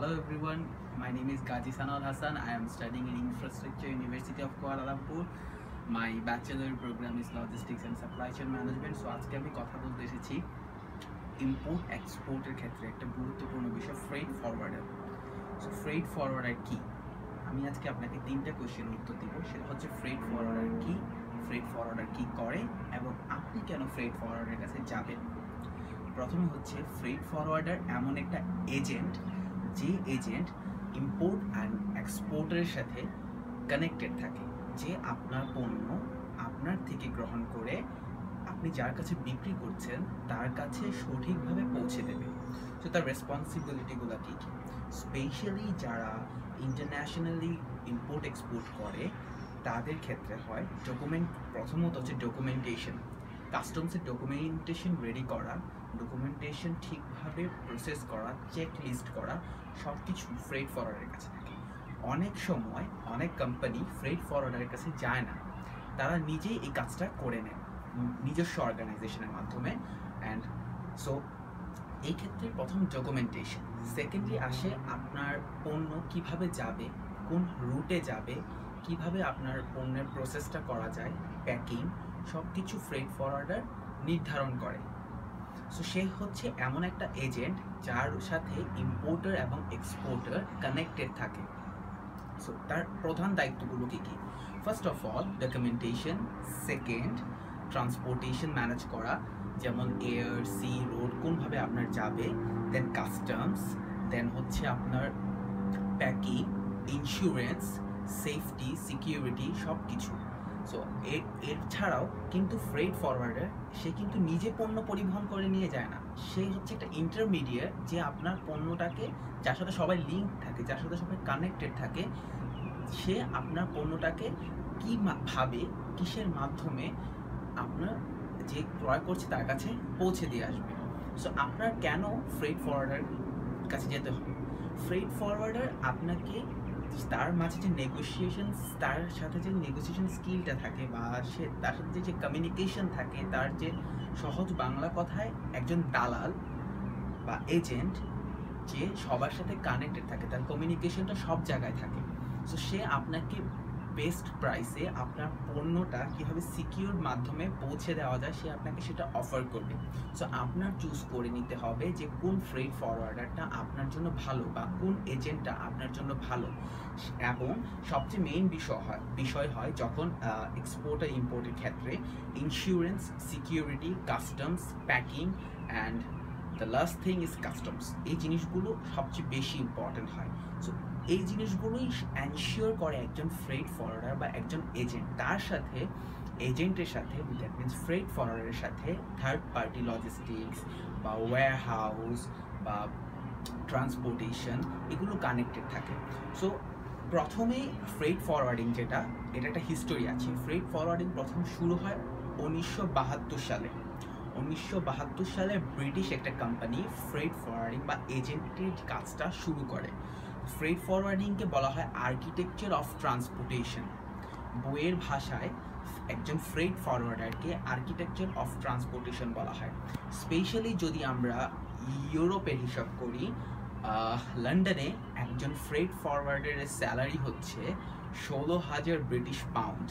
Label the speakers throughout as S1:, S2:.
S1: Hello everyone, my name is Gaji Sanal Hassan. I am studying in Infrastructure University of Kuala Lumpur. My bachelor program is Logistics and Supply Chain Management. So আজকে আমি কথা বলতে এসেছি import এক্সপোর্টের ক্ষেত্রে একটা গুরুত্বপূর্ণ বিষয় freight forwarder. So freight forwarder কি? আমি আজকে আপনাকে তিনটা কোশ্চেনের উত্তর দিব। সেটা হচ্ছে ফ্রেট ফরওয়ার্ডার কি, ফ্রেট ফরওয়ার্ডার কি করে এবং আপনি কেন ফ্রেট ফরওয়ার্ডারের কাছে যাবেন। প্রথমে হচ্ছে ফ্রেট ফরওয়ার্ডার এমন একটা এজেন্ট যে এজেন্ট ইম্পোর্ট অ্যান্ড এক্সপোর্টের সাথে কানেক্টেড থাকে, যে আপনার পণ্য আপনার থেকে গ্রহণ করে আপনি যার কাছে বিক্রি করছেন তার কাছে সঠিকভাবে পৌঁছে দেবে। তো তার রেসপন্সিবিলিটিগুলো কী কী? স্পেশালি যারা ইন্টারন্যাশনালি ইম্পোর্ট এক্সপোর্ট করে তাদের ক্ষেত্রে হয় প্রথমত হচ্ছে ডকুমেন্টেশন, কাস্টমসের ডকুমেন্টেশন রেডি করা, ডকুমেন্টেশন ঠিকভাবে প্রসেস করা, চেক লিস্ট করা, সব কিছু ফ্রেট ফরওয়ার্ডারের কাছে থাকে। অনেক সময় অনেক কোম্পানি ফ্রেট ফরওয়ার্ডারের কাছে যায় না, তারা নিজেই এই কাজটা করে নেয় নিজস্ব অর্গানাইজেশনের মাধ্যমে। অ্যান্ড সো এই ক্ষেত্রে প্রথম ডকুমেন্টেশন, সেকেন্ডলি আসে আপনার পণ্য কিভাবে যাবে, কোন রুটে যাবে, কিভাবে আপনার পণ্যের প্রসেসটা করা যায়, প্যাকিং, সব কিছু ফ্রেট ফরওয়ার্ডার নির্ধারণ করে। সো সে হচ্ছে এমন একটা এজেন্ট যার সাথে ইম্পোর্টার এবং এক্সপোর্টার কানেক্টেড থাকে। সো তার প্রধান দায়িত্বগুলো কী কী? First of all documentation, second transportation manage করা, যেমন এয়ার, সি, রোড কোনভাবে আপনার যাবে, দেন কাস্টমস, দেন হচ্ছে আপনার প্যাকিং, ইন্স্যুরেন্স, সেফটি, সিকিউরিটি, সব কিছু। সো এর ছাড়াও কিন্তু ফ্রেট ফরওয়ার্ডার সে কিন্তু নিজে পণ্য পরিবহন করে নিয়ে যায় না, সে হচ্ছে একটা ইন্টারমিডিয়েট যে আপনার পণ্যটাকে, যার সাথে সবাই লিঙ্ক থাকে, যার সাথে সবাই কানেক্টেড থাকে, সে আপনার পণ্যটাকে কীভাবে কিসের মাধ্যমে আপনার যে ক্রয় করছে তার কাছে পৌঁছে দিয়ে আসবে। সো আপনার কেন ফ্রেট ফরওয়ার্ডার কাছে যেতে হবে? ফ্রেট ফরওয়ার্ডার আপনাকে তার মাঝে যে নেগোসিয়েশন, তার সাথে যে নেগোসিয়েশন স্কিলটা থাকে বা সে তার সাথে যে কমিউনিকেশন থাকে, তার যে সহজ বাংলা কথায় একজন দালাল বা এজেন্ট যে সবার সাথে কানেক্টেড থাকে, তার কমিউনিকেশনটা সব জায়গায় থাকে। সো সে আপনাকে বেস্ট প্রাইসে আপনার পণ্যটা কীভাবে সিকিউর মাধ্যমে পৌঁছে দেওয়া যায় সে আপনাকে সেটা অফার করবে। সো আপনার চুজ করে নিতে হবে যে কোন ফ্রেট ফরওয়ার্ডারটা আপনার জন্য ভালো বা কোন এজেন্টটা আপনার জন্য ভালো। এবং সবচেয়ে মেইন বিষয় হয় যখন এক্সপোর্ট আর ইম্পোর্টের ক্ষেত্রে insurance, security, customs, packing and the last thing is customs. এই জিনিসগুলো সবচেয়ে বেশি ইম্পর্টেন্ট হয়। সো এই জিনিসগুলোই এনশিওর করে একজন ফ্রেট ফরওয়ার্ডার বা একজন এজেন্ট, তার সাথে এজেন্টের সাথে, দ্যাট মিনস ফ্রেট ফরওয়ার্ডারের সাথে থার্ড পার্টি লজিস্টিক্স বা ওয়্যার হাউস বা ট্রান্সপোর্টেশন এগুলো কানেক্টেড থাকে। সো প্রথমে ফ্রেট ফরওয়ার্ডিং এটা একটা হিস্টোরি আছে। ফ্রেট ফরওয়ার্ডিং প্রথম শুরু হয় 1972 সালে। 1972 সালে ব্রিটিশ একটা কোম্পানি ফ্রেট ফরওয়ার্ডিং বা এজেন্টের কাজটা শুরু করে। ফ্রেট ফরওয়ার্ডিংকে বলা হয় আর্কিটেকচার অফ ট্রান্সপোর্টেশন। বইয়ের ভাষায় একজন ফ্রেট ফরওয়ার্ডারকে আর্কিটেকচার অফ ট্রান্সপোর্টেশন বলা হয়। স্পেশালি যদি আমরা ইউরোপের হিসাব করি, লন্ডনে একজন ফ্রেট ফরওয়ার্ডারের স্যালারি হচ্ছে 16,000 ব্রিটিশ পাউন্ড।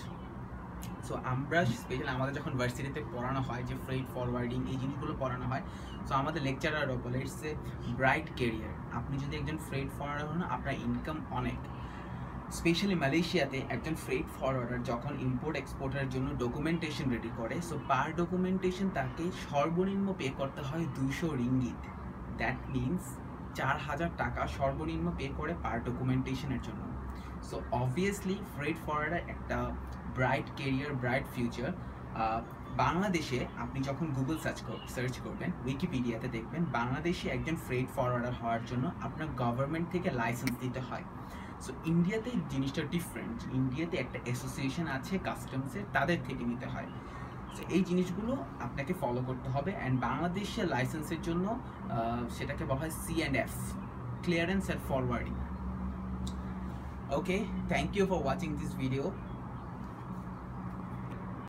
S1: সো আমরা স্পেশালি আমাদের যখন ভার্সিটিতে পড়ানো হয় যে ফ্রেট ফরওয়ার্ডিং এই জিনিসগুলো পড়ানো হয়, সো আমাদের লেকচারারও বলে ইটস এ ব্রাইট কেরিয়ার। আপনি যদি একজন ফ্রেট ফরওয়ার্ডার হন আপনার ইনকাম অনেক। স্পেশালি মালয়েশিয়াতে একজন ফ্রেট ফরওয়ার্ডার যখন ইম্পোর্ট এক্সপোর্টের জন্য ডকুমেন্টেশন রেডি করে, সো পার ডকুমেন্টেশন তাকে সর্বনিম্ন পে করতে হয় 200 রিঙ্গিত। দ্যাট মিনস 4,000 টাকা সর্বনিম্ন পে করে পার ডকুমেন্টেশনের জন্য। সো অবভিয়াসলি ফ্রেট ফরওয়ার্ডার একটা ব্রাইট কেরিয়ার, ব্রাইট ফিউচার। বাংলাদেশে আপনি যখন গুগল সার্চ করবেন, উইকিপিডিয়াতে দেখবেন বাংলাদেশে একজন ফ্রেট ফরওয়ার্ডার হওয়ার জন্য আপনার গভর্নমেন্ট থেকে লাইসেন্স দিতে হয়। সো ইন্ডিয়াতে জিনিসটা ডিফারেন্ট। ইন্ডিয়াতে একটা অ্যাসোসিয়েশন আছে কাস্টমসের, তাদের থেকে নিতে হয়। সো এই জিনিসগুলো আপনাকে ফলো করতে হবে। অ্যান্ড বাংলাদেশের লাইসেন্সের জন্য সেটাকে বলা হয় C&F, clearance and forwarding. Okay, thank you for watching this video.